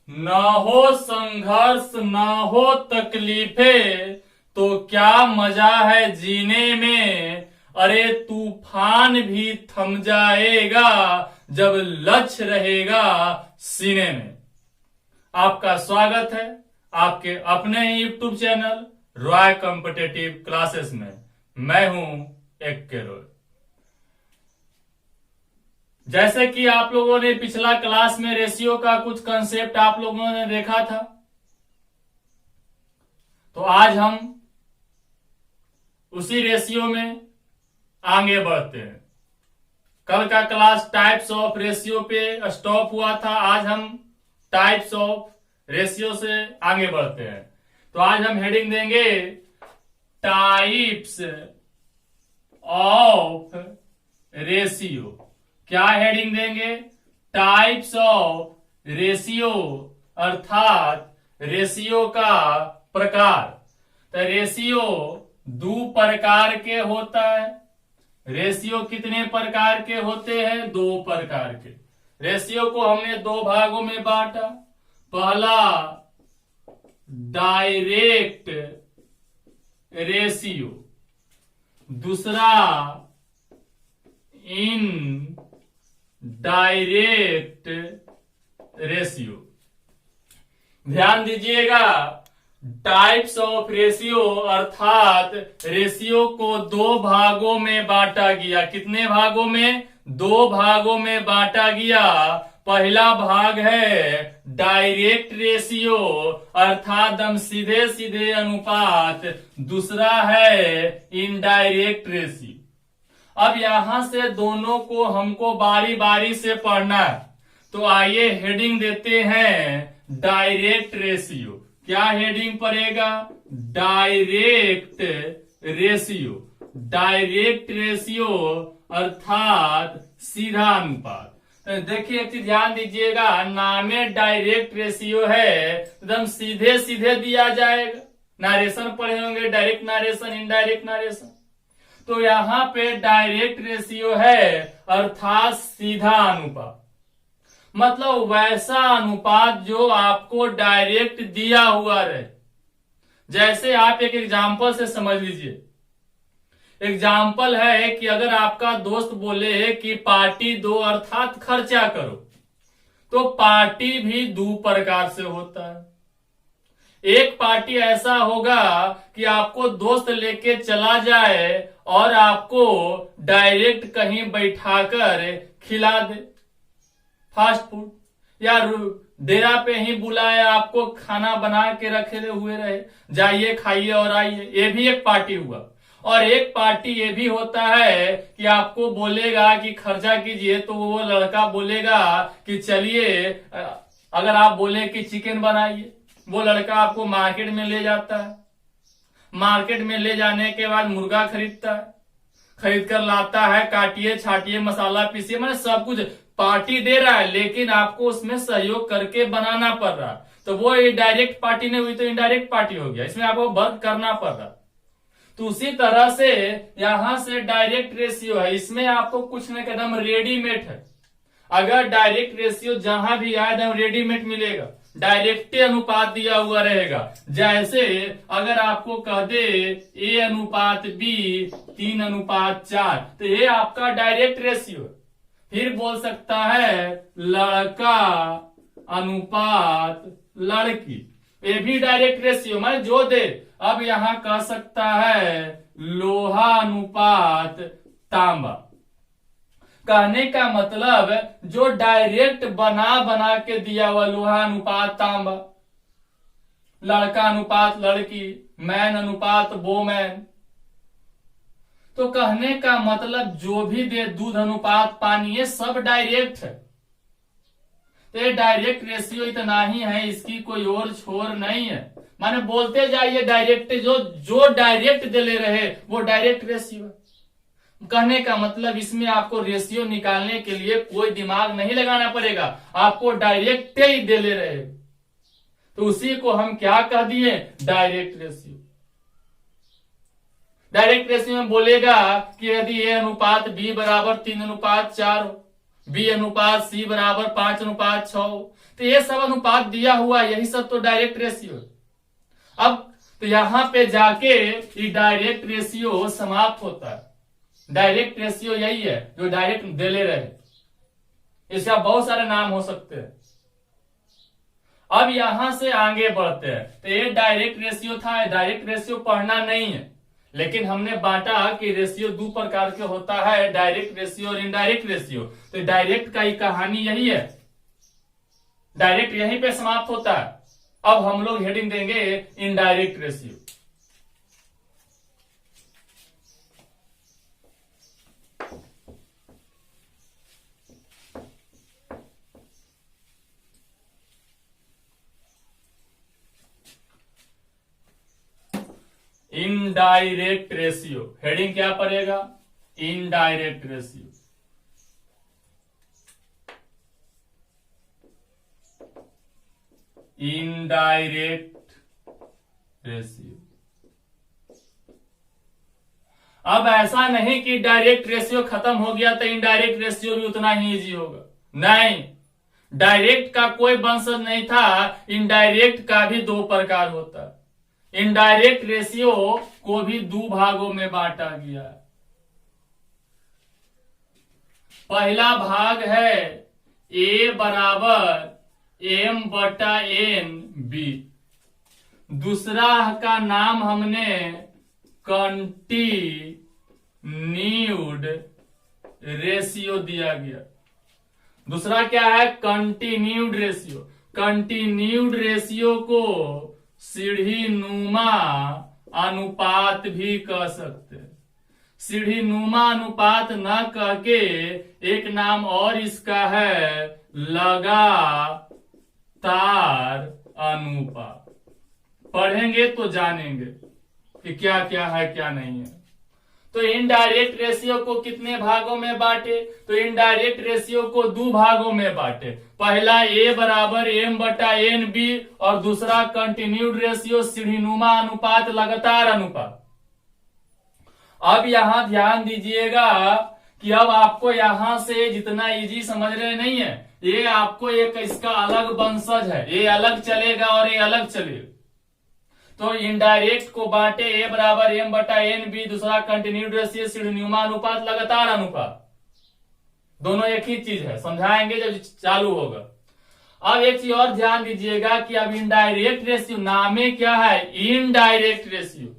ना हो संघर्ष ना हो तकलीफें तो क्या मजा है जीने में। अरे तूफान भी थम जाएगा जब लक्ष्य रहेगा सीने में। आपका स्वागत है आपके अपने ही YouTube channel Roy competitive classes में। मैं हूं एक के रॉय। जैसे कि आप लोगों ने पिछला क्लास में रेशियो का कुछ कंसेप्ट आप लोगों ने देखा था, तो आज हम उसी रेशियो में आगे बढ़ते हैं। कल का क्लास टाइप्स ऑफ रेशियो पे स्टॉप हुआ था। आज हम टाइप्स ऑफ रेशियो से आगे बढ़ते हैं। तो आज हम हेडिंग देंगे टाइप्स ऑफ रेशियो। क्या हेडिंग देंगे? टाइप्स ऑफ रेशियो, अर्थात रेशियो का प्रकार। तो रेशियो दो प्रकार के होता है। रेशियो कितने प्रकार के होते हैं? दो प्रकार के। रेशियो को हमने दो भागों में बांटा। पहला डायरेक्ट रेशियो, दूसरा इन डायरेक्ट रेशियो। ध्यान दीजिएगा, टाइप्स ऑफ रेशियो अर्थात रेशियो को दो भागों में बांटा गया। कितने भागों में? दो भागों में बांटा गया। पहला भाग है डायरेक्ट रेशियो अर्थात हम सीधे सीधे अनुपात। दूसरा है इनडायरेक्ट रेशियो। अब यहां से दोनों को हमको बारी बारी से पढ़ना है। तो आइए हेडिंग देते हैं डायरेक्ट रेशियो। क्या हेडिंग पड़ेगा? Direct ratio. डायरेक्ट रेशियो अर्थात सीधा अनुपात। तो देखिए एक चीज ध्यान दीजिएगा, नामे डायरेक्ट रेशियो है, एकदम सीधे सीधे दिया जाएगा। नारेशन पढ़े होंगे, डायरेक्ट नारेशन, इनडायरेक्ट नारेशन। तो यहां पे डायरेक्ट रेशियो है अर्थात सीधा अनुपात, मतलब वैसा अनुपात जो आपको डायरेक्ट दिया हुआ रहे। जैसे आप एक एग्जाम्पल से समझ लीजिए। एग्जाम्पल है कि अगर आपका दोस्त बोले कि पार्टी दो अर्थात खर्चा करो, तो पार्टी भी दो प्रकार से होता है। एक पार्टी ऐसा होगा कि आपको दोस्त लेके चला जाए और आपको डायरेक्ट कहीं बैठाकर खिला दे, फास्ट फूड, या डेरा पे ही बुलाए, आपको खाना बना के रखे हुए रहे, जाइए खाइए और आइए। ये भी एक पार्टी हुआ। और एक पार्टी ये भी होता है कि आपको बोलेगा कि खर्चा कीजिए, तो वो लड़का बोलेगा कि चलिए, अगर आप बोले कि चिकन बनाइए, वो लड़का आपको मार्केट में ले जाता है। मार्केट में ले जाने के बाद मुर्गा खरीदता है, खरीद कर लाता है, काटिए छाटिए मसाला पीसिए, मतलब सब कुछ पार्टी दे रहा है, लेकिन आपको उसमें सहयोग करके बनाना पड़ रहा। तो वो डायरेक्ट पार्टी नहीं हुई, तो इनडायरेक्ट पार्टी हो गया, इसमें आपको वर्क करना पड़ रहा। तो उसी तरह से यहां से डायरेक्ट रेशियो है, इसमें आपको कुछ न कदम रेडीमेड है। अगर डायरेक्ट रेशियो जहां भी आए एकदम रेडीमेड मिलेगा, डायरेक्ट अनुपात दिया हुआ रहेगा। जैसे अगर आपको कह दे ए अनुपात बी 3:4, तो ये आपका डायरेक्ट रेशियो है। फिर बोल सकता है लड़का अनुपात लड़की, ये भी डायरेक्ट रेशियो मैं जो दे। अब यहां कह सकता है लोहा अनुपात तांबा। कहने का मतलब जो डायरेक्ट बना बना के दिया हुआ, लोहा अनुपात तांबा, लड़का अनुपात लड़की, मैन अनुपात वोमैन। तो कहने का मतलब जो भी दे, दूध अनुपात पानी, ये सब डायरेक्ट है। तो ये डायरेक्ट रेशियो इतना ही है, इसकी कोई और छोर नहीं है। माने बोलते जाइए डायरेक्ट, जो डायरेक्ट दे ले रहे वो डायरेक्ट रेशियो है। कहने का मतलब इसमें आपको रेशियो निकालने के लिए कोई दिमाग नहीं लगाना पड़ेगा, आपको डायरेक्ट ही दे ले रहे। तो उसी को हम क्या कह दिए? Direct ratio. डायरेक्ट रेशियो में बोलेगा कि यदि ए अनुपात बी बराबर 3:4 हो, बी अनुपात सी बराबर 5:6 हो, तो ये सब अनुपात दिया हुआ, यही सब तो डायरेक्ट रेशियो। अब तो यहां पे जाके ये डायरेक्ट रेशियो समाप्त होता है। डायरेक्ट रेशियो यही है जो डायरेक्ट दे रहे, इसका बहुत सारे नाम हो सकते हैं। अब यहां से आगे बढ़ते हैं, तो ये डायरेक्ट रेशियो था। डायरेक्ट रेशियो पढ़ना नहीं है, लेकिन हमने बांटा कि रेशियो दो प्रकार के होता है, डायरेक्ट रेशियो और इनडायरेक्ट रेशियो। तो डायरेक्ट का ही कहानी यही है, डायरेक्ट यहीं पे समाप्त होता है। अब हम लोग हेडिंग देंगे indirect ratio. Indirect ratio heading क्या पड़ेगा? Indirect ratio. Indirect ratio. अब ऐसा नहीं कि डायरेक्ट रेशियो खत्म हो गया तो इनडायरेक्ट रेशियो भी उतना ही इजी होगा, नहीं। डायरेक्ट का कोई वंशज नहीं था, इनडायरेक्ट का भी दो प्रकार होता है। इनडायरेक्ट रेशियो को भी दो भागों में बांटा गया है। पहला भाग है ए बराबर एम बटा एन बी। दूसरा का नाम हमने कंटिन्यूड रेशियो दिया गया। दूसरा क्या है? Continued ratio. कंटिन्यूड रेशियो को सीढ़ी नुमा अनुपात भी कह सकते हैं। सीढ़ी नुमा अनुपात न कह के एक नाम और इसका है लगातार अनुपात। पढ़ेंगे तो जानेंगे कि क्या क्या है क्या नहीं है। तो इनडायरेक्ट रेशियो को कितने भागों में बांटे? तो इनडायरेक्ट रेशियो को दो भागों में बांटे। पहला ए बराबर एम बटा एन बी और दूसरा कंटिन्यूड रेशियो सीढ़ीनुमा अनुपात लगातार अनुपात। अब यहां ध्यान दीजिएगा कि अब आपको यहां से जितना इजी समझ रहे नहीं है, ये आपको एक इसका अलग वंशज है, ये अलग चलेगा और ये अलग चलेगा। तो इनडायरेक्ट को बांटे ए बराबर एम बटा एन बी, दूसरा कंटिन्यूड रेशियो सीढ़ीनुमा अनुपात लगातार अनुपात। दोनों एक ही चीज है, समझाएंगे जब चालू होगा। अब एक चीज और ध्यान दीजिएगा कि अब इनडायरेक्ट रेशियो नामे क्या है? Indirect ratio.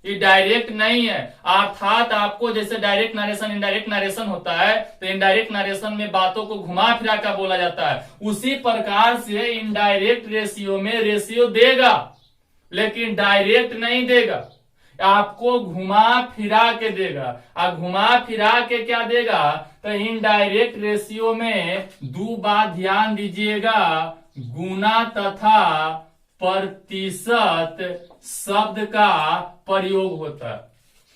ये डायरेक्ट नहीं है, अर्थात आपको जैसे डायरेक्ट नरेशन इनडायरेक्ट नरेशन होता है, तो इनडायरेक्ट नरेशन में बातों को घुमा फिरा कर बोला जाता है। उसी प्रकार से इनडायरेक्ट रेशियो में रेशियो देगा, लेकिन डायरेक्ट नहीं देगा, आपको घुमा फिरा के देगा। और घुमा फिरा के क्या देगा? तो इनडायरेक्ट रेशियो में दो बात ध्यान दीजिएगा, गुना तथा प्रतिशत शब्द का प्रयोग होता है।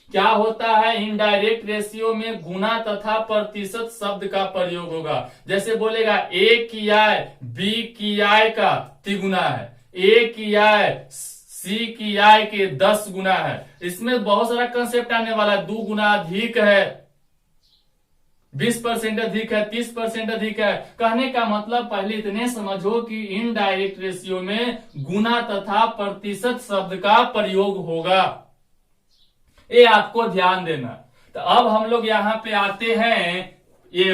क्या होता है? इनडायरेक्ट रेशियो में गुना तथा प्रतिशत शब्द का प्रयोग होगा। जैसे बोलेगा ए की आय बी की आय का तिगुना है, ए की आय सी की आय के 10 गुना है। इसमें बहुत सारा कंसेप्ट आने वाला है। 2 गुना अधिक है, 20% अधिक है, 30% अधिक है। कहने का मतलब पहले इतने समझो कि इनडायरेक्ट रेशियो में गुना तथा प्रतिशत शब्द का प्रयोग होगा, ये आपको ध्यान देना। तो अब हम लोग यहां पे आते हैं, ये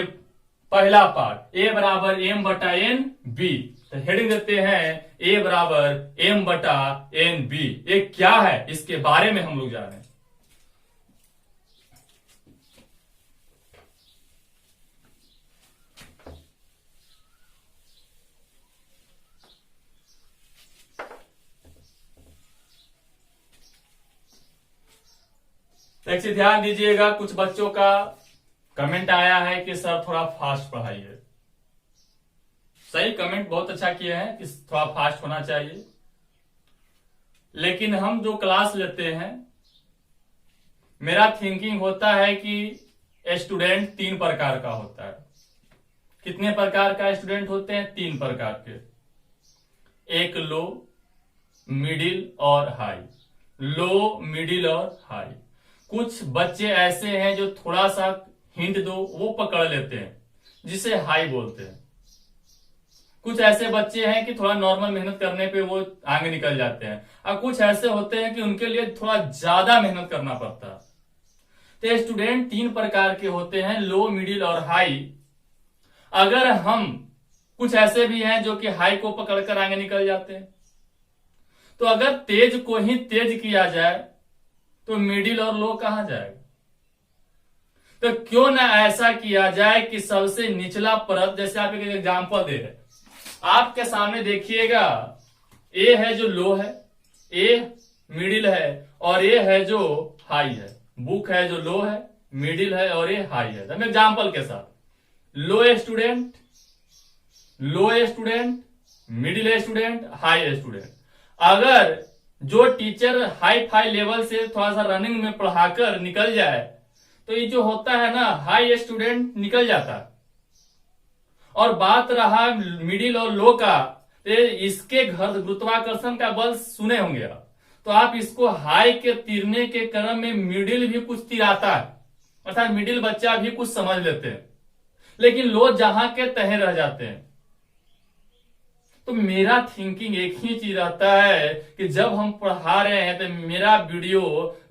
पहला पार्ट ए बराबर एम बटा एन बी। तो हेडिंग देते हैं ए बराबर एम बटा एन बी। ये क्या है इसके बारे में हम लोग जाने। एक चीज ध्यान दीजिएगा, कुछ बच्चों का कमेंट आया है कि सर थोड़ा फास्ट पढ़ाइए। सही कमेंट बहुत अच्छा किए हैं कि थोड़ा फास्ट होना चाहिए, लेकिन हम जो क्लास लेते हैं, मेरा थिंकिंग होता है कि स्टूडेंट 3 प्रकार का होता है। कितने प्रकार का स्टूडेंट होते हैं? 3 प्रकार के। एक लो, मिडिल और हाई। लो, मिडिल और हाई। कुछ बच्चे ऐसे हैं जो थोड़ा सा हिंट दो वो पकड़ लेते हैं, जिसे हाई बोलते हैं। कुछ ऐसे बच्चे हैं कि थोड़ा नॉर्मल मेहनत करने पे वो आगे निकल जाते हैं, और कुछ ऐसे होते हैं कि उनके लिए थोड़ा ज्यादा मेहनत करना पड़ता है। तो स्टूडेंट 3 प्रकार के होते हैं, लो, मिडिल और हाई। अगर हम कुछ ऐसे भी हैं जो कि हाई को पकड़कर आगे निकल जाते हैं, तो अगर तेज को ही तेज किया जाए तो मिडिल और लो कहां जाएगा? तो क्यों ना ऐसा किया जाए कि सबसे निचला परत, जैसे आप एक एग्जांपल दे रहे, आपके सामने देखिएगा, ए है जो लो है, ए मिडिल है, और ए है जो हाई है। बुक है जो लो है, मिडिल है, और ए हाई है। हम एग्जांपल के साथ, low student, low student, middle student, high student. अगर जो टीचर हाई फाई लेवल से थोड़ा सा रनिंग में पढ़ाकर निकल जाए, तो ये जो होता है ना, हाई स्टूडेंट निकल जाता है। और बात रहा मिडिल और लो का, तो इसके घर गुरुत्वाकर्षण का बल सुने होंगे आप, तो आप इसको हाई के तीरने के क्रम में मिडिल भी कुछ तिराता है, अर्थात मिडिल बच्चा भी कुछ समझ लेते हैं, लेकिन लो जहां के तहे रह जाते हैं। तो मेरा थिंकिंग एक ही चीज रहता है कि जब हम पढ़ा रहे हैं तो मेरा वीडियो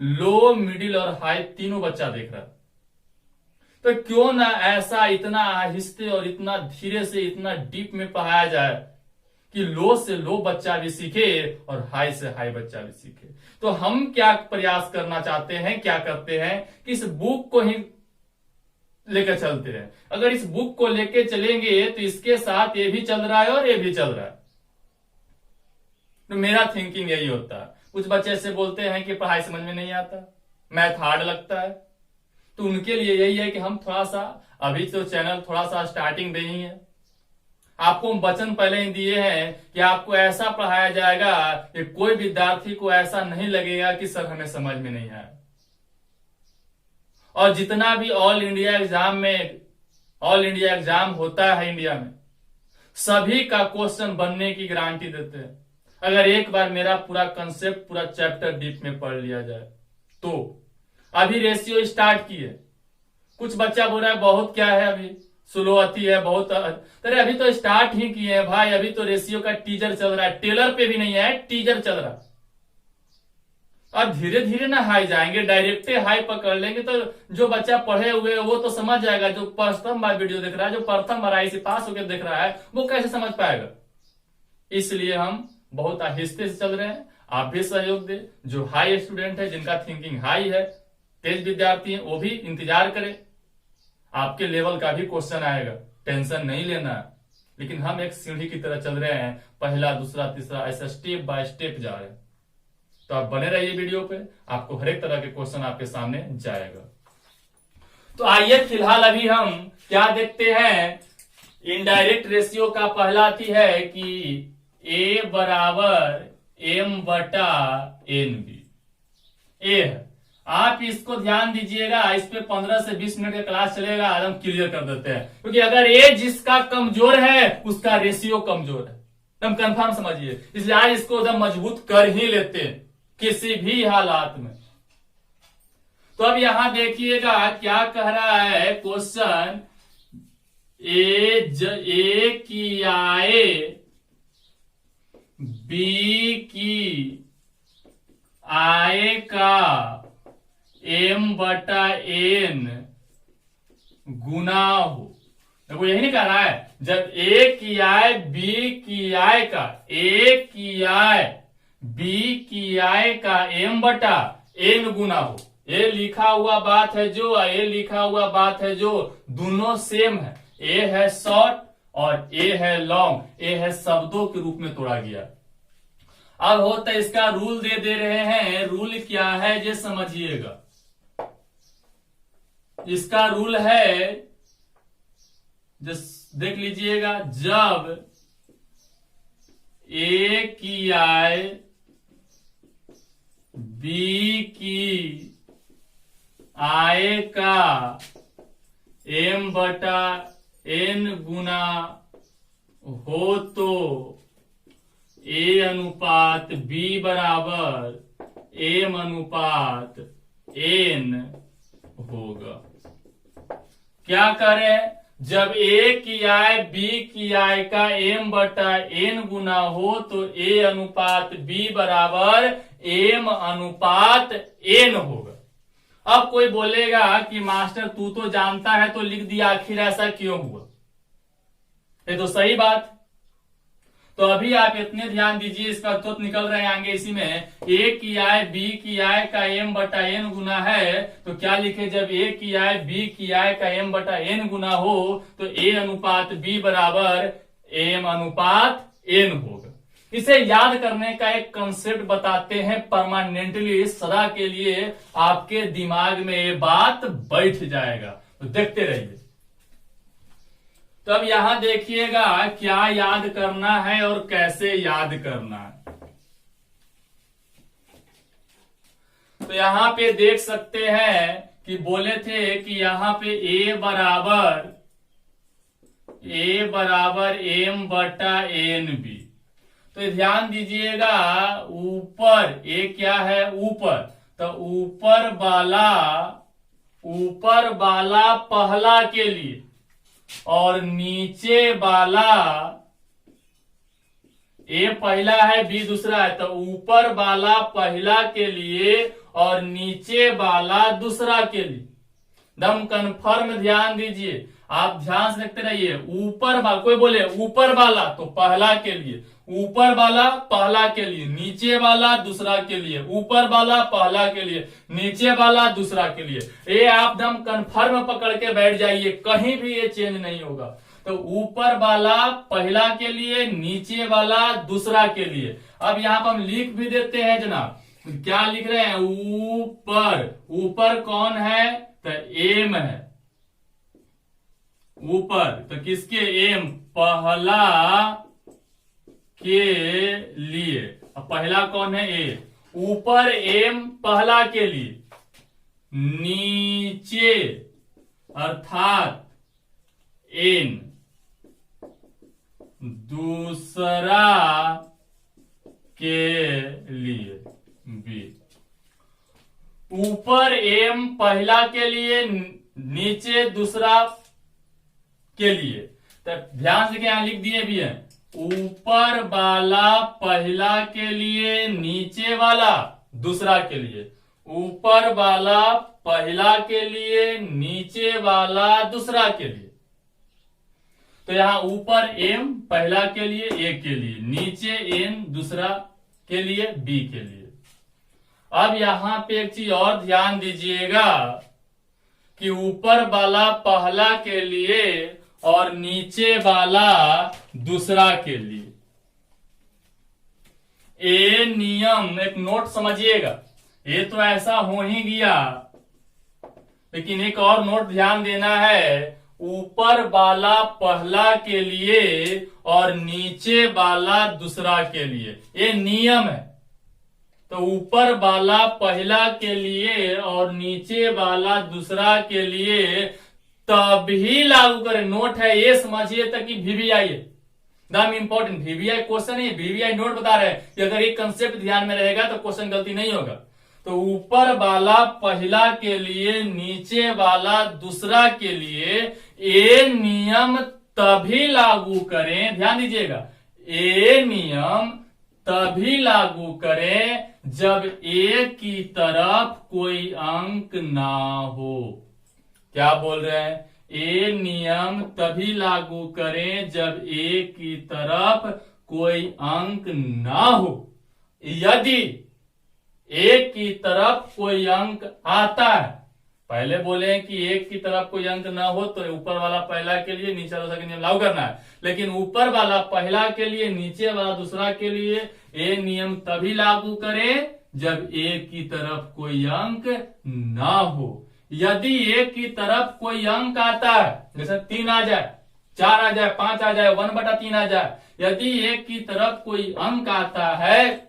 लो, मिडिल और हाई तीनों बच्चा देख रहा है, तो क्यों ना ऐसा इतना आहिस्ते और इतना धीरे से इतना डीप में पढ़ाया जाए कि लो से लो बच्चा भी सीखे और हाई से हाई बच्चा भी सीखे। तो हम क्या प्रयास करना चाहते हैं, क्या करते हैं कि इस बुक को ही लेकर चलते हैं। अगर इस बुक को लेकर चलेंगे तो इसके साथ ये भी चल रहा है और ये भी चल रहा है। तो मेरा थिंकिंग यही होता है। कुछ बच्चे ऐसे बोलते हैं कि पढ़ाई समझ में नहीं आता, मैथ हार्ड लगता है, तो उनके लिए यही है कि हम थोड़ा सा, अभी तो चैनल थोड़ा सा स्टार्टिंग दे ही है, आपको हम वचन पहले ही दिए हैं कि आपको ऐसा पढ़ाया जाएगा कि कोई विद्यार्थी को ऐसा नहीं लगेगा कि सर हमें समझ में नहीं आया। और जितना भी ऑल इंडिया एग्जाम होता है इंडिया में, सभी का क्वेश्चन बनने की गारंटी देते हैं, अगर एक बार मेरा पूरा कंसेप्ट, पूरा चैप्टर डीप में पढ़ लिया जाए तो। अभी रेशियो स्टार्ट किए, कुछ बच्चा बोल रहा है बहुत क्या है, अभी स्लो आती है बहुत, अरे अभी तो स्टार्ट ही किए हैं भाई, अभी तो रेशियो का टीजर चल रहा है, टेलर पे भी नहीं है, टीजर चल रहा है। अब धीरे धीरे ना हाई जाएंगे, डायरेक्ट हाई पकड़ लेंगे तो जो बच्चा पढ़े हुए वो तो समझ जाएगा, जो प्रथम बार वीडियो देख रहा है, जो प्रथम बार आई से पास होकर देख रहा है, वो कैसे समझ पाएगा? इसलिए हम बहुत आहिस्ते से चल रहे हैं। आप भी सहयोग दे, जो हाई स्टूडेंट है, जिनका थिंकिंग हाई है, तेज विद्यार्थी है, वो भी इंतजार करें, आपके लेवल का भी क्वेश्चन आएगा, टेंशन नहीं लेना है। लेकिन हम एक सीढ़ी की तरह चल रहे हैं, पहला, दूसरा, तीसरा, ऐसा स्टेप बाय स्टेप जा रहे हैं। तो आप बने रहिए वीडियो पे, आपको हर एक तरह के क्वेश्चन आपके सामने जाएगा। तो आइए फिलहाल अभी हम क्या देखते हैं, इनडायरेक्ट रेशियो का पहला थी है कि A बराबर M/N/B। ए है, आप इसको ध्यान दीजिएगा, इस पे 15 से 20 मिनट का क्लास चलेगा, आज हम क्लियर कर देते हैं। क्योंकि अगर ए जिसका कमजोर है उसका रेशियो कमजोर है, एकदम कंफर्म समझिए, इसलिए आज इसको एकदम मजबूत कर ही लेते हैं किसी भी हालात में। तो अब यहां देखिएगा क्या कह रहा है क्वेश्चन, ए की आए बी की आए का M/N गुना हो। देखो यही नहीं कह रहा है, जब ए की आय बी की आय का, ए की आय बी की आय का M/N गुना हो। ए लिखा हुआ बात है जो, ए लिखा हुआ बात है जो, दोनों सेम है, ए है शॉर्ट और ए है लॉन्ग, ए है शब्दों के रूप में तोड़ा गया। अब होता है इसका रूल दे रहे हैं, रूल क्या है ये समझिएगा। इसका रूल है, देख लीजिएगा, जब ए की आय बी की आय का M/N गुना हो तो A अनुपात B बराबर M/N होगा। क्या करें, जब ए की आय बी की आय का m बटा n गुना हो तो a अनुपात b बराबर m अनुपात n होगा। अब कोई बोलेगा कि मास्टर तू तो जानता है तो लिख दिया, आखिर ऐसा क्यों हुआ? ये तो सही बात। तो अभी आप इतने ध्यान दीजिए, इसका उत्तर निकल रहे हैं आगे इसी में। ए की आय बी की आय का m बटा n गुना है तो क्या लिखे, जब ए की आय बी की आय का m बटा n गुना हो तो a अनुपात b बराबर m अनुपात n होगा। इसे याद करने का एक कंसेप्ट बताते हैं, परमानेंटली सदा के लिए आपके दिमाग में ये बात बैठ जाएगा, तो देखते रहिए। तो अब यहां देखिएगा क्या याद करना है और कैसे याद करना है। तो यहां पे देख सकते हैं कि बोले थे कि यहां पे a बराबर m बटा n b। तो ध्यान दीजिएगा, ऊपर a क्या है, ऊपर, तो ऊपर वाला पहला के लिए और नीचे वाला, ए पहला है बी दूसरा है, तो ऊपर वाला पहला के लिए और नीचे वाला दूसरा के लिए। दम कन्फर्म ध्यान दीजिए, आप ध्यान से देखते रहिए। ऊपर वाला, कोई बोले ऊपर वाला तो पहला के लिए, ऊपर वाला पहला के लिए, नीचे वाला दूसरा के लिए, ऊपर वाला पहला के लिए, नीचे वाला दूसरा के लिए। ये आप दम कन्फर्म पकड़ के बैठ जाइए, कहीं भी ये चेंज नहीं होगा। तो ऊपर वाला पहला के लिए, नीचे वाला दूसरा के लिए। अब यहां पर हम लिख भी देते हैं जनाब, क्या लिख रहे हैं, ऊपर कौन है, तो एम है ऊपर, तो किसके, एम पहला के लिए। अब पहला कौन है, ए, ऊपर एम पहला के लिए, नीचे अर्थात एन दूसरा के लिए बी। ऊपर एम पहला के लिए, नीचे दूसरा के लिए। तो ध्यान से यहां लिख दिए भी है, ऊपर वाला पहला के लिए, नीचे वाला दूसरा के लिए, ऊपर वाला पहला के लिए, नीचे वाला दूसरा के लिए। तो यहां ऊपर एम पहला के लिए, ए के लिए, नीचे एन दूसरा के लिए, बी के लिए। अब यहां पे एक चीज और ध्यान दीजिएगा कि ऊपर वाला पहला के लिए और नीचे वाला दूसरा के लिए। ए नियम, एक नोट समझिएगा, ये तो ऐसा हो ही गया, लेकिन एक और नोट ध्यान देना है, ऊपर वाला पहला के लिए और नीचे वाला दूसरा के लिए, ये नियम है। तो ऊपर वाला पहला के लिए और नीचे वाला दूसरा के लिए तभी लागू करें। नोट है, ये समझिए तक कि वीवीआई है, दम इंपॉर्टेंट वीवीआई क्वेश्चन है, वीवीआई नोट बता रहे हैं कि अगर ये कंसेप्ट ध्यान में रहेगा तो क्वेश्चन गलती नहीं होगा। तो ऊपर वाला पहला के लिए, नीचे वाला दूसरा के लिए, ये नियम तभी लागू करें, ध्यान दीजिएगा, ये नियम तभी लागू करें जब ए की तरफ कोई अंक ना हो। क्या बोल रहे हैं, ए नियम तभी लागू करें जब ए की तरफ कोई अंक ना हो। यदि एक की तरफ कोई अंक आता है, पहले बोले कि एक की तरफ कोई अंक ना हो तो ऊपर वाला पहला के लिए, नीचे वाला दूसरा के नियम लागू करना है। लेकिन ऊपर वाला पहला के लिए, नीचे वाला दूसरा के लिए ये नियम तभी लागू करें जब एक की तरफ कोई अंक ना हो। यदि एक की तरफ कोई अंक आता है, जैसे 3 आ जाए, 4 आ जाए, 5 आ जाए, 1/3 आ जाए, यदि एक की तरफ कोई अंक आता है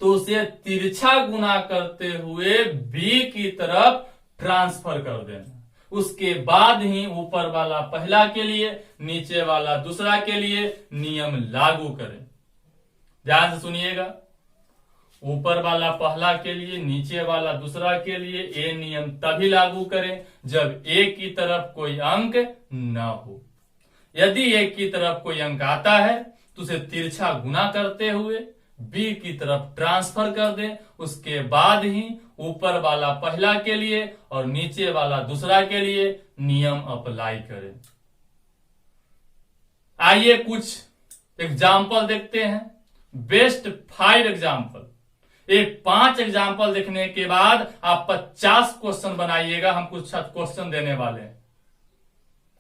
तो उसे तिरछा गुना करते हुए बी की तरफ ट्रांसफर कर देना। उसके बाद ही ऊपर वाला पहला के लिए, नीचे वाला दूसरा के लिए नियम लागू करें। ध्यान से सुनिएगा, ऊपर वाला पहला के लिए, नीचे वाला दूसरा के लिए। ये नियम तभी लागू करें जब ए की तरफ कोई अंक न हो। यदि ए की तरफ कोई अंक आता है तो उसे तिरछा गुना करते हुए बी की तरफ ट्रांसफर कर दें, उसके बाद ही ऊपर वाला पहला के लिए और नीचे वाला दूसरा के लिए नियम अप्लाई करें। आइए कुछ एग्जाम्पल देखते हैं। Best 5 example. एक 5 एग्जाम्पल देखने के बाद आप 50 क्वेश्चन बनाइएगा। हम कुछ क्वेश्चन देने वाले हैं,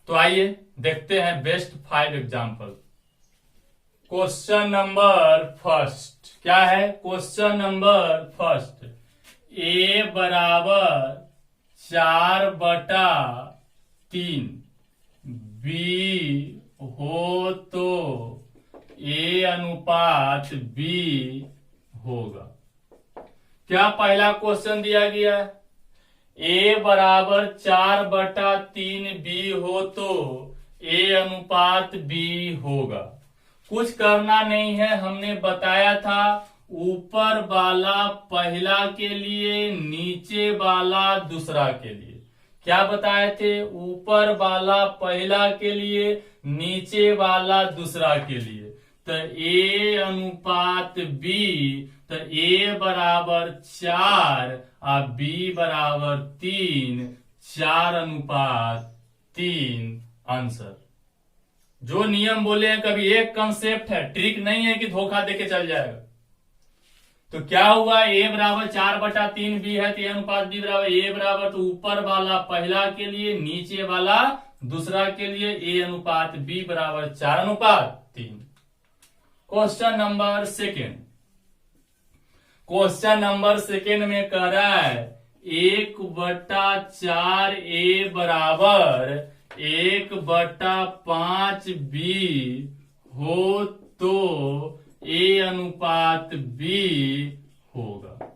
तो आइए देखते हैं best 5 example. Question number first क्या है? क्वेश्चन नंबर फर्स्ट, ए बराबर 4/3 बी हो तो ए अनुपात बी होगा। क्या पहला क्वेश्चन दिया गया है? ए बराबर 4/3 बी हो तो ए अनुपात बी होगा। कुछ करना नहीं है, हमने बताया था ऊपर वाला पहला के लिए, नीचे वाला दूसरा के लिए। क्या बताए थे? ऊपर वाला पहला के लिए, नीचे वाला दूसरा के लिए। तो ए अनुपात बी, तो ए बराबर 4 और बी बराबर 3, 4/3 आंसर। जो नियम बोले हैं कभी एक कंसेप्ट है, ट्रिक नहीं है कि धोखा देके चल जाएगा। तो क्या हुआ? ए बराबर 4/3 बी है तो ए अनुपात बी बराबर, ए बराबर तो ऊपर वाला पहला के लिए, नीचे वाला दूसरा के लिए, ए अनुपात बी बराबर 4/3। Question number second. Question number second में कह रहा है 1/4 ए बराबर 1/5 बी हो तो ए अनुपात बी होगा।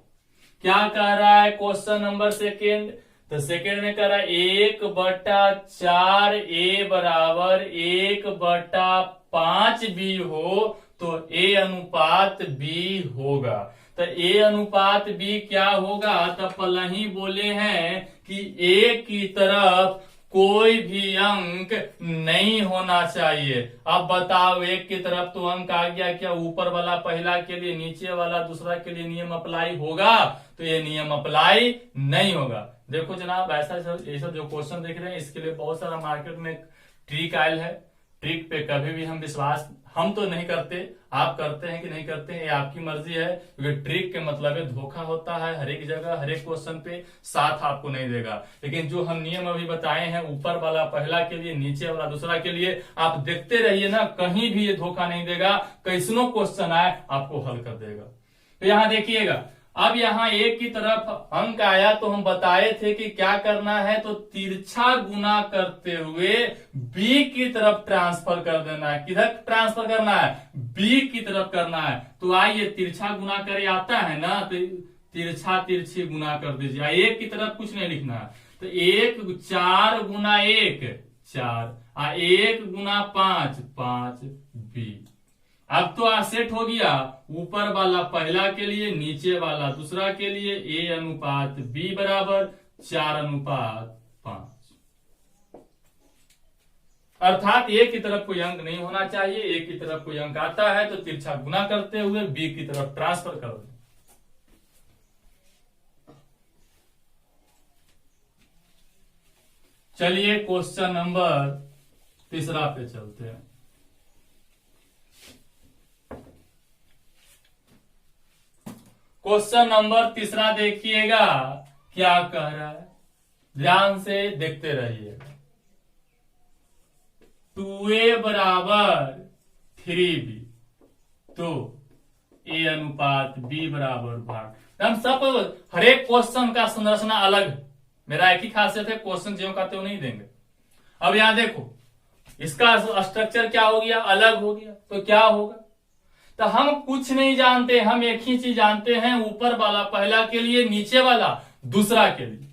क्या कह रहा है क्वेश्चन नंबर सेकेंड? तो सेकेंड में कह रहा है 1/4 ए बराबर 1/5 बी हो तो ए अनुपात बी होगा। तो ए अनुपात बी क्या होगा? तो पहले ही बोले हैं कि ए की तरफ कोई भी अंक नहीं होना चाहिए। अब बताओ, एक की तरफ तो अंक आ गया, क्या ऊपर वाला पहला के लिए, नीचे वाला दूसरा के लिए नियम अप्लाई होगा? तो ये नियम अप्लाई नहीं होगा। देखो जनाब, ऐसा ऐसा जो क्वेश्चन देख रहे हैं इसके लिए बहुत सारा मार्केट में ट्रिक आयल है। ट्रिक पे कभी भी हम विश्वास हम तो नहीं करते, आप करते हैं कि नहीं करते हैं ये आपकी मर्जी है, क्योंकि ट्रिक के मतलब है धोखा होता है हर एक जगह, हर एक क्वेश्चन पे साथ आपको नहीं देगा। लेकिन जो हम नियम अभी बताए हैं ऊपर वाला पहला के लिए, नीचे वाला दूसरा के लिए, आप देखते रहिए ना, कहीं भी ये धोखा नहीं देगा। कैसनो क्वेश्चन आए आपको हल कर देगा। तो यहां देखिएगा, अब यहां एक की तरफ अंक आया तो हम बताए थे कि क्या करना है, तो तिरछा गुना करते हुए बी की तरफ ट्रांसफर कर देना है। किधर ट्रांसफर करना है? बी की तरफ करना है। तो आइए तिरछा गुना करे आता है ना, तो तिरछा तिरछी गुना कर दीजिए। एक की तरफ कुछ नहीं लिखना है, तो 4 गुना 1 4, 1 गुना 5 5 बी। अब तो सेट हो गया, ऊपर वाला पहला के लिए, नीचे वाला दूसरा के लिए, ए अनुपात बी बराबर 4/5। अर्थात ए की तरफ कोई अंक नहीं होना चाहिए। ए की तरफ कोई अंक आता है तो तिरछा गुना करते हुए बी की तरफ ट्रांसफर कर दें। चलिए क्वेश्चन नंबर तीसरा पे चलते हैं। क्वेश्चन नंबर तीसरा देखिएगा क्या कह रहा है, ध्यान से देखते रहिएगा। 2a बराबर 3b तो a अनुपात b बराबर भाग। हम सब हर एक क्वेश्चन का संरचना अलग है, मेरा एक ही खासियत है, क्वेश्चन जो कहते हो नहीं देंगे। अब यहां देखो, इसका स्ट्रक्चर क्या हो गया? अलग हो गया। तो क्या होगा? तो हम कुछ नहीं जानते, हम एक ही चीज जानते हैं, ऊपर वाला पहला के लिए, नीचे वाला दूसरा के लिए।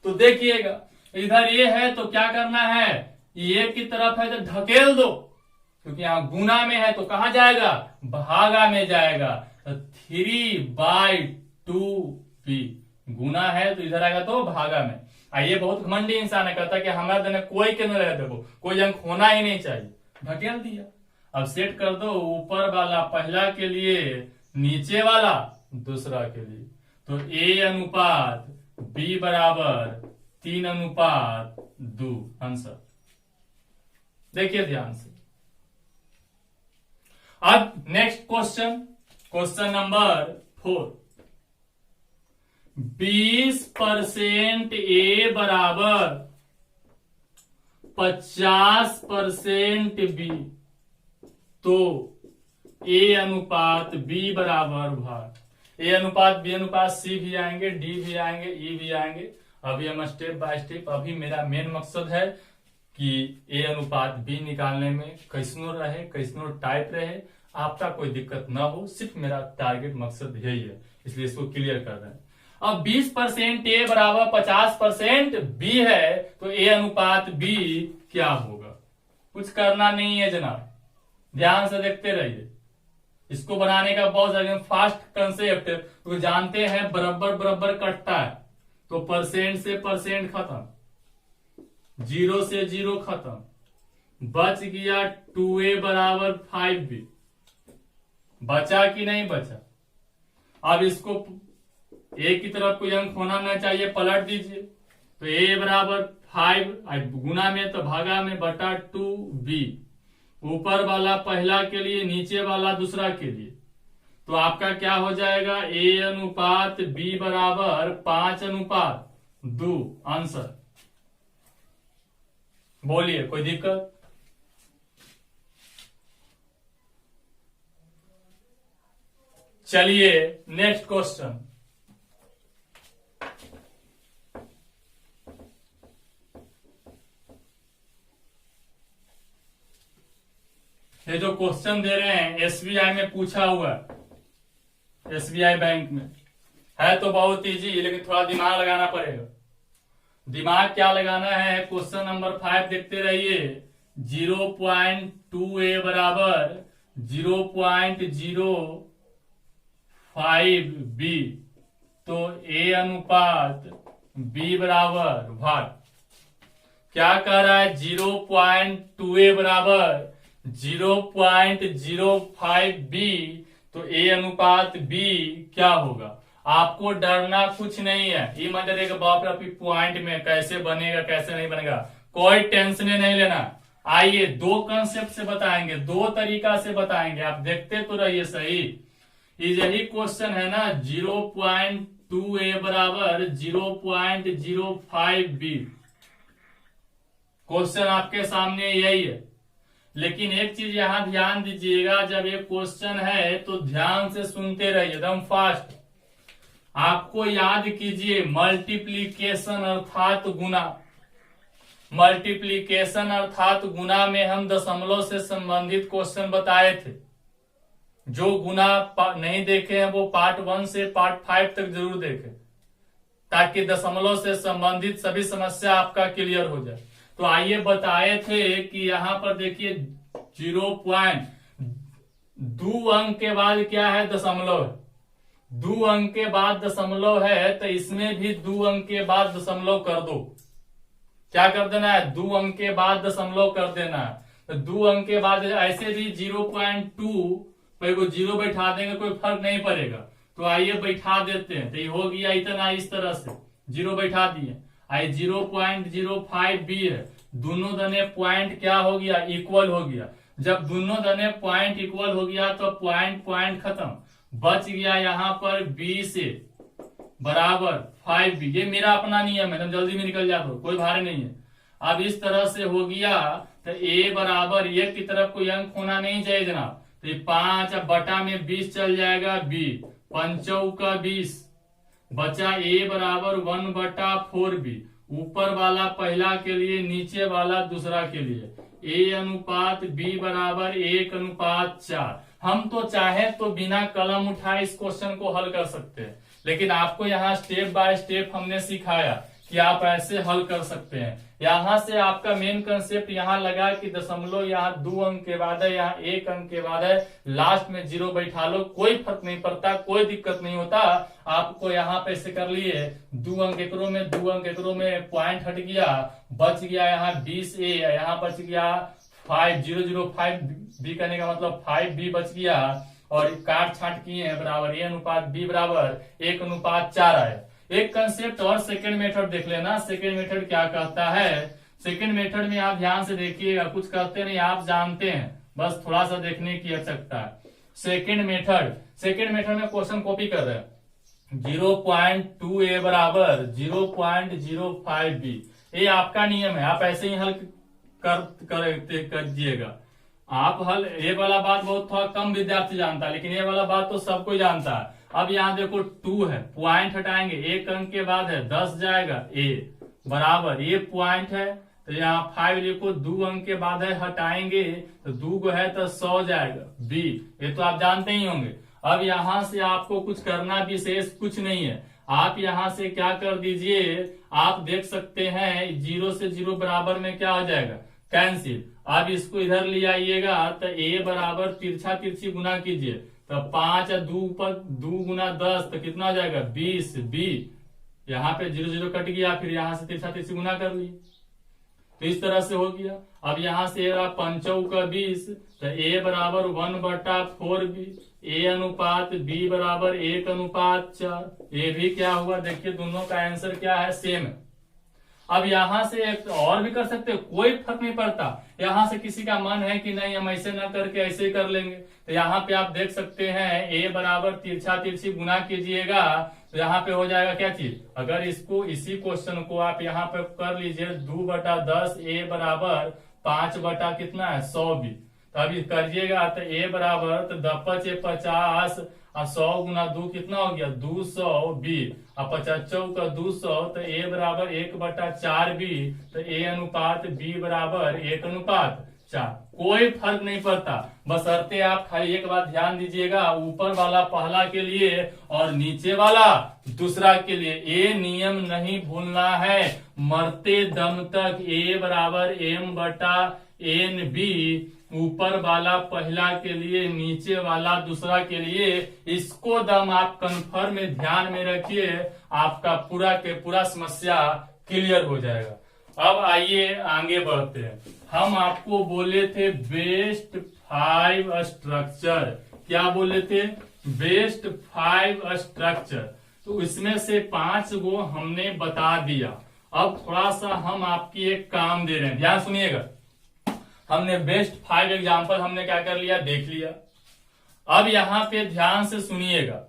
तो देखिएगा, इधर ये है तो क्या करना है, ये की तरफ है तो ढकेल दो, क्योंकि यहां गुना में है तो कहां जाएगा? भागा में जाएगा। 3/2b। गुना है तो इधर आएगा तो भागा में। ये बहुत घमंडी इंसान है, कहता है कि हमारे देने कोई के न रह देखो, कोई अंक होना ही नहीं चाहिए, ढकेल दिया। अब सेट कर दो, ऊपर वाला पहला के लिए, नीचे वाला दूसरा के लिए। तो a अनुपात b बराबर 3/2 आंसर। देखिए ध्यान से। अब next question, question number 4। 20% a बराबर 50% b, तो a अनुपात b बराबर भाग। a अनुपात b अनुपात c भी आएंगे, d भी आएंगे, e भी आएंगे। अभी हम स्टेप बाय स्टेप, अभी मेरा मेन मकसद है कि a अनुपात b निकालने में कैसनो रहे, कैसनो टाइप रहे, आपका कोई दिक्कत ना हो, सिर्फ मेरा टारगेट मकसद यही है, इसलिए इसको क्लियर कर रहे हैं। अब 20% a बराबर 50% b है, तो a अनुपात b क्या होगा? कुछ करना नहीं है जनाब, ध्यान से देखते रहिए। इसको बनाने का बहुत फास्ट कंसेप्ट, तो जानते हैं बराबर बराबर कटता है, तो परसेंट से परसेंट खत्म, 0 से 0 खत्म, बच गया 2a बराबर 5b। बचा कि नहीं बचा? अब इसको a की तरफ कोई अंक होना ना चाहिए, पलट दीजिए। तो a बराबर 5 गुना में तो भागा में बटा 2b, ऊपर वाला पहला के लिए, नीचे वाला दूसरा के लिए। तो आपका क्या हो जाएगा? a अनुपात b बराबर 5/2 आंसर। बोलिए, कोई दिक्कत? चलिए नेक्स्ट क्वेश्चन। ये जो क्वेश्चन दे रहे हैं एसबीआई में पूछा हुआ है, एसबीआई बैंक में है, तो बहुत इजी, लेकिन थोड़ा दिमाग लगाना पड़ेगा। दिमाग क्या लगाना है? क्वेश्चन नंबर 5 देखते रहिए। 0.2a बराबर 0.05b, तो a अनुपात b बराबर भाग। क्या कह रहा है? 0.2a बराबर 0.05b, तो a अनुपात b क्या होगा? आपको डरना कुछ नहीं है, ये मत डरिएगा बाप रे पॉइंट में कैसे बनेगा कैसे नहीं बनेगा, कोई टेंशन नहीं लेना। आइए दो कंसेप्ट से बताएंगे, दो तरीका से बताएंगे, आप देखते तो रहिए सही। यही क्वेश्चन है ना, 0.2a बराबर 0.05b, क्वेश्चन आपके सामने यही है। लेकिन एक चीज यहां ध्यान दीजिएगा, जब ये क्वेश्चन है तो ध्यान से सुनते रहिए एकदम फास्ट। आपको याद कीजिए मल्टीप्लीकेशन अर्थात गुना, मल्टीप्लीकेशन अर्थात गुना में हम दशमलव से संबंधित क्वेश्चन बताए थे। जो गुना नहीं देखे हैं वो पार्ट 1 से पार्ट 5 तक जरूर देखें, ताकि दशमलव से संबंधित सभी समस्या आपका क्लियर हो जाए। तो आइए बताए थे कि यहां पर देखिए 0.2 अंक के बाद क्या है? दशमलव है। 2 अंक के बाद दशमलव है, तो इसमें भी 2 अंक के बाद दशमलव कर दो। क्या कर देना है? 2 अंक के बाद दशमलव कर देना है। तो 2 अंक के बाद ऐसे भी 0.2 पे को 0 बैठा देंगे, कोई फर्क नहीं पड़ेगा। तो आइए बैठा देते हैं, तो ये हो गया इतना, इस तरह से 0 बैठा दिए। आई 0.05b है, दोनों दने पॉइंट क्या हो गया? इक्वल हो गया। जब दोनों दने पॉइंट इक्वल हो गया तो पॉइंट पॉइंट खत्म, बच गया यहाँ पर b से बराबर 5b। ये मेरा अपना नियम है, तुम जल्दी में निकल जाते हो, कोई भारी नहीं है। अब इस तरह से हो गया, तो a बराबर 1 की तरफ कोई अंक होना नहीं चाहिए जनाब, तो 5 बटा में 20 चल जाएगा, b 5 का 20, बचा a बराबर 1/4b। ऊपर वाला पहला के लिए, नीचे वाला दूसरा के लिए। a अनुपात b बराबर 1/4। हम तो चाहे तो बिना कलम उठाए इस क्वेश्चन को हल कर सकते हैं, लेकिन आपको यहाँ स्टेप बाय स्टेप हमने सिखाया कि आप ऐसे हल कर सकते हैं। यहां से आपका मेन कंसेप्ट यहाँ लगा कि दशमलव यहाँ 2 अंक के बाद है, यहाँ 1 अंक के बाद है, लास्ट में 0 बैठा लो, कोई फर्क नहीं पड़ता, कोई दिक्कत नहीं होता। आपको यहाँ पे ऐसे कर लिए 2 अंक एकरों में, 2 अंक एकरों में पॉइंट हट गया, बच गया यहाँ 20A, यहाँ बच गया 5005 बी करने का मतलब 5B बच गया, और काट छाट किए हैं बराबर A अनुपात B बराबर 1:4 है। एक कंसेप्ट और सेकंड मेथड देख लेना। सेकंड मेथड क्या कहता है? सेकंड मेथड में आप ध्यान से देखिएगा, कुछ करते नहीं, आप जानते हैं, बस थोड़ा सा देखने की आवश्यकता है। सेकंड मेथड में क्वेश्चन कॉपी कर रहे हैं। 0.2A बराबर 0.05B, ये आपका नियम है, आप ऐसे ही हल कर दीजिएगा। आप हल, ये वाला बात बहुत थोड़ा कम विद्यार्थी जानता है, लेकिन ये वाला बात तो सब कोई जानता है। अब यहाँ देखो 2 है, पॉइंट हटाएंगे, 1 अंक के बाद है 10 जाएगा, A बराबर ये पॉइंट है, तो यहाँ 5 लिखो, 2 अंक के बाद है, हटाएंगे तो 2 को है तो 100 जाएगा, B, ये तो आप जानते ही होंगे। अब यहाँ से आपको कुछ करना विशेष कुछ नहीं है, आप यहाँ से क्या कर दीजिए, आप देख सकते हैं 0 से 0 बराबर में क्या हो जाएगा, कैंसिल। अब इसको इधर ले आइएगा तो A बराबर तिरछा तिरछी गुना कीजिए, तो 5 और 2 पर 2 गुना 10 तो कितना हो जाएगा 20, B, यहाँ पे 0 0 कट गया, फिर यहाँ से तिरछा तिरछी गुना कर ली, तो इस तरह से हो गया। अब यहाँ से 5 का 20, तो A बराबर 1/4B, A अनुपात B बराबर 1:4, ये भी क्या हुआ, देखिए दोनों का आंसर क्या है, सेम है। अब यहां से एक और भी कर सकते हो, कोई फर्क नहीं पड़ता। यहां से किसी का मन है कि नहीं हम ऐसे ना करके ऐसे कर लेंगे, तो यहाँ पे आप देख सकते हैं A बराबर तिरछा तिरछी गुना कीजिएगा, तो यहाँ पे हो जाएगा क्या चीज, अगर इसको इसी क्वेश्चन को आप यहाँ पे कर लीजिए 2/10, A बराबर 5 कितना है 100B, तो अभी करिएगा तो A बराबर तो 10 50 और 100 गुना 2 कितना हो गया 200B, और 55 का 200, तो A बराबर 1/4B, तो A अनुपात B बराबर 1:4। कोई फर्क नहीं पड़ता, बशर्ते आप खाली एक बात ध्यान दीजिएगा, ऊपर वाला पहला के लिए और नीचे वाला दूसरा के लिए, ये नियम नहीं भूलना है, मरते दम तक A बराबर M/NB, ऊपर वाला पहला के लिए, नीचे वाला दूसरा के लिए, इसको दम आप कंफर्म में ध्यान में रखिए, आपका पूरा के पूरा समस्या क्लियर हो जाएगा। अब आइए आगे बढ़ते हैं। हम आपको बोले थे बेस्ट 5 स्ट्रक्चर, क्या बोले थे, बेस्ट 5 स्ट्रक्चर, तो इसमें से 5 गो हमने बता दिया। अब थोड़ा सा हम आपकी एक काम दे रहे हैं, ध्यान सुनिएगा। हमने बेस्ट 5 एग्जाम्पल हमने क्या कर लिया, देख लिया। अब यहां पे ध्यान से सुनिएगा,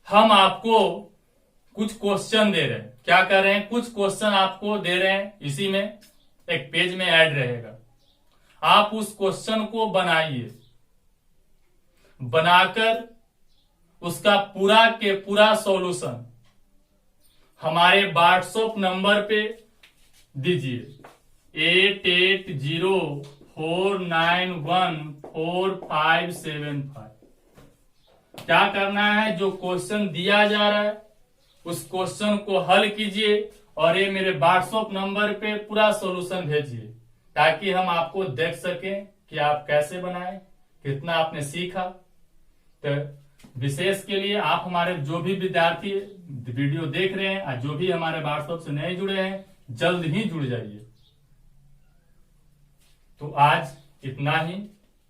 हम आपको कुछ क्वेश्चन दे रहे हैं, क्या कर रहे हैं, कुछ क्वेश्चन आपको दे रहे हैं, इसी में एक पेज में ऐड रहेगा, आप उस क्वेश्चन को बनाइए, बनाकर उसका पूरा के पूरा सॉल्यूशन हमारे व्हाट्सएप नंबर पे दीजिए 8804914575। क्या करना है, जो क्वेश्चन दिया जा रहा है उस क्वेश्चन को हल कीजिए और ये मेरे व्हाट्सएप नंबर पे पूरा सॉल्यूशन भेजिए, ताकि हम आपको देख सकें कि आप कैसे बनाएं, कितना आपने सीखा। तो विशेष के लिए आप हमारे जो भी विद्यार्थी वीडियो देख रहे हैं और जो भी हमारे व्हाट्सएप से नए जुड़े हैं, जल्द ही जुड़ जाइए। तो आज इतना ही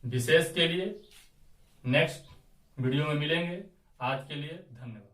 विशेष के लिए, नेक्स्ट वीडियो में मिलेंगे। आज के लिए धन्यवाद।